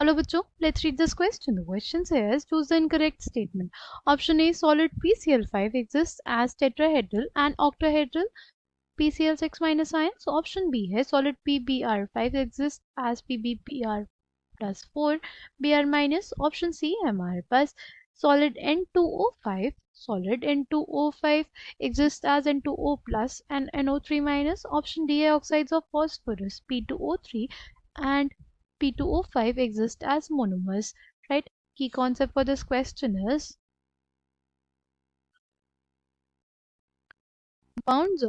Hello बच्चों, let's read this question. The question says choose the incorrect statement. Option A, solid PCl5 exists as tetrahedral and octahedral PCl6 minus ion. So option B है solid PBr5 exists as PbBr plus 4 Br minus. Option C है हमारे पास solid N2O5 exists as N2O plus and NO3 minus. Option D है oxides of phosphorus P2O3 and P2O5 exist as monomers, right? Key concept for this question is compounds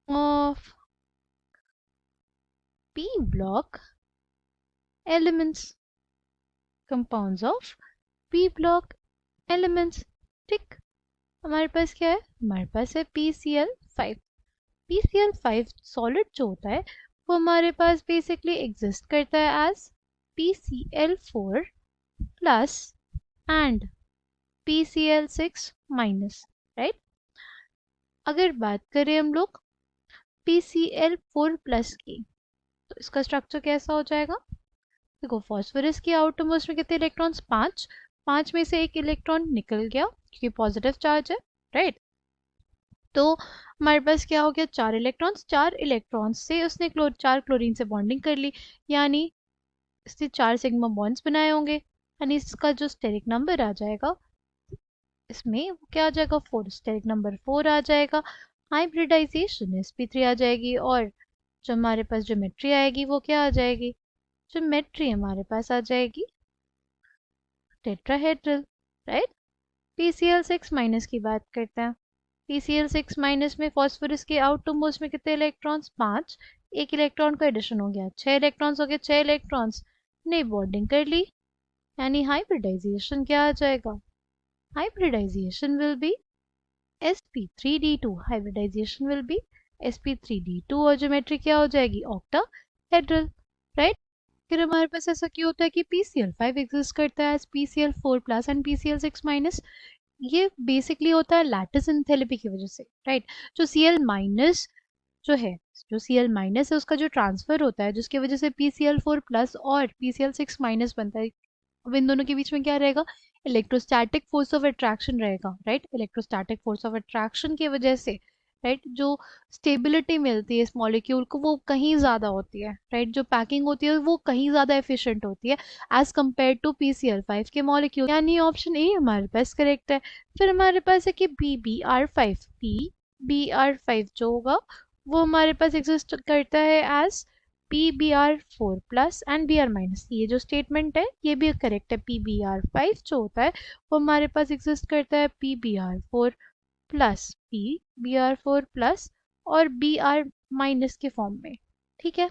of P block elements. Compounds of P block elements. ठीक, हमारे पास क्या है? हमारे पास है PCl5. PCl5 solid जो होता है वो हमारे पास बेसिकली एग्जिस्ट करता है as PCl4 plus and PCl6 minus, right? अगर बात करें हम लोग PCl4 प्लस की तो इसका स्ट्रक्चर कैसा हो जाएगा? देखो, फॉस्फोरस की आउटर मोस्ट में कितने इलेक्ट्रॉन्स? 5 में से एक इलेक्ट्रॉन निकल गया क्योंकि पॉजिटिव चार्ज है, राइट? तो हमारे पास क्या हो गया? 4 इलेक्ट्रॉन्स से उसने 4 क्लोरीन से बॉन्डिंग कर ली, यानी इससे 4 सिग्मा बॉन्ड्स बनाए होंगे, यानी इसका जो स्टेरिक नंबर आ जाएगा इसमें वो क्या आ जाएगा? 4. स्टेरिक नंबर 4 आ जाएगा. हाइब्रिडाइजेशन sp3 आ जाएगी और जो हमारे पास ज्योमेट्री आएगी वो क्या आ जाएगी? ज्योमेट्री हमारे पास आ जाएगी टेट्राहेड्रल, राइट? PCl6 माइनस की बात करते हैं. PCl6 माइनस में फॉस्फोरस के आउटर मोस्ट में कितने इलेक्ट्रॉन्स? 5. एक इलेक्ट्रॉन का एडिशन हो गया, 6 इलेक्ट्रॉन्स हो गए. 6 इलेक्ट्रॉन्स ने बॉन्डिंग कर ली, यानी हाइब्रिडाइजेशन क्या आ जाएगा? Hybridisation will be sp3d2. Hybridisation will be sp3d2 और ज्योमेट्री क्या हो जाएगी? Octahedral, right? फिर हमारे पास ऐसा क्यों होता है कि PCl5 एग्जिस्ट करता है as PCl4 plus and PCl6 minus? ये बेसिकली होता है लैटिस एंथैल्पी की वजह से, राइट? जो Cl माइनस जो Cl माइनस है उसका जो ट्रांसफर होता है जिसकी वजह से PCl4 प्लस और PCl6 माइनस बनता है. अब इन दोनों के बीच में क्या रहेगा? इलेक्ट्रोस्टैटिक फोर्स ऑफ अट्रैक्शन रहेगा, right? Electrostatic force of attraction की वजह से, राइट, जो स्टेबिलिटी मिलती है इस मॉलिक्यूल को वो कहीं ज़्यादा होती है, राइट? जो पैकिंग होती है वो कहीं ज़्यादा एफिशिएंट होती है एज कम्पेयर टू PCl5 के मॉलिक्यूल, यानी ऑप्शन ए हमारे पास करेक्ट है. फिर हमारे पास है कि PBr5 जो होगा वो हमारे पास एग्जिस्ट करता है as PBr4 plus and Br minus. ये जो स्टेटमेंट है ये भी करेक्ट है. PBr5 जो होता है वो हमारे पास एग्जिस्ट करता है PBr4 प्लस और Br माइनस के फॉर्म में, ठीक है?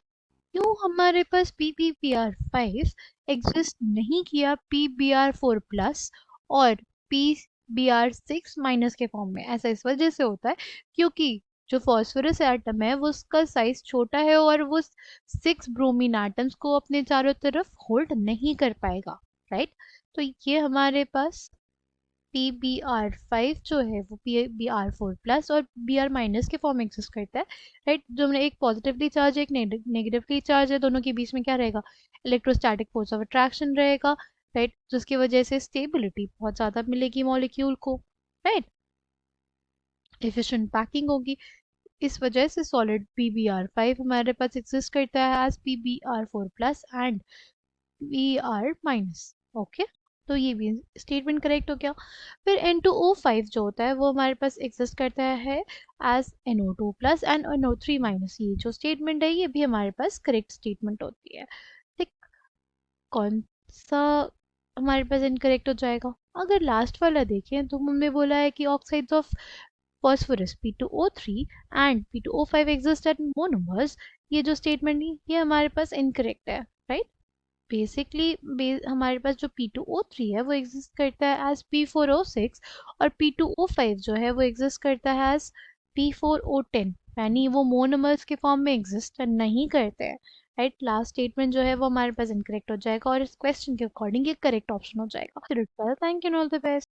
क्यों हमारे पास PBr5 एग्जिस्ट नहीं किया PBr4 प्लस और PBr6 माइनस के फॉर्म में? ऐसा इस वजह से होता है क्योंकि जो फॉस्फोरस एटम है वो उसका साइज छोटा है और वो 6 ब्रोमीन एटम्स को अपने चारों तरफ होल्ड नहीं कर पाएगा, राइट? तो ये हमारे पास PBr5 जो है वो PBr4 प्लस और Br माइनस के फॉर्म में एग्जिस्ट करता है, राइट? जो हमने एक पॉजिटिवली चार्ज एक नेगेटिवली चार्ज है, दोनों के बीच में क्या रहेगा? इलेक्ट्रोस्टैटिक फोर्स ऑफ अट्रैक्शन रहेगा, राइट? जिसकी वजह से स्टेबिलिटी बहुत ज़्यादा मिलेगी मॉलिक्यूल को, राइट? एफिशिएंट पैकिंग होगी. इस वजह से सॉलिड PBr5 हमारे पास एग्जिस्ट करता है as PBr4 plus and Br minus, okay? तो ये भी स्टेटमेंट करेक्ट हो गया. फिर N2O5 जो होता है वो हमारे पास एग्जिस्ट करता है as NO2 plus and NO3 minus. ये जो स्टेटमेंट है ये भी हमारे पास करेक्ट स्टेटमेंट होती है. ठीक, कौन सा हमारे पास इनकरेक्ट हो जाएगा? अगर लास्ट वाला देखें तो हमने बोला है कि oxides of phosphorus P2O3 and P2O5 exist at monomers. ये जो स्टेटमेंट है ये हमारे पास इनकरेक्ट है, राइट? बेसिकली हमारे पास जो P2O3 है वो एग्जिस्ट करता है एज P4O6 और P2O5 जो है वो एग्जिस्ट करता है एज P4O10, यानी वो मोनोमर्स के फॉर्म में एग्जिस्ट नहीं करते हैं, राइट? लास्ट स्टेटमेंट जो है वो हमारे पास इनकरेक्ट हो जाएगा और इस क्वेश्चन के अकॉर्डिंग ये करेक्ट ऑप्शन हो जाएगा. Thank you, all the best.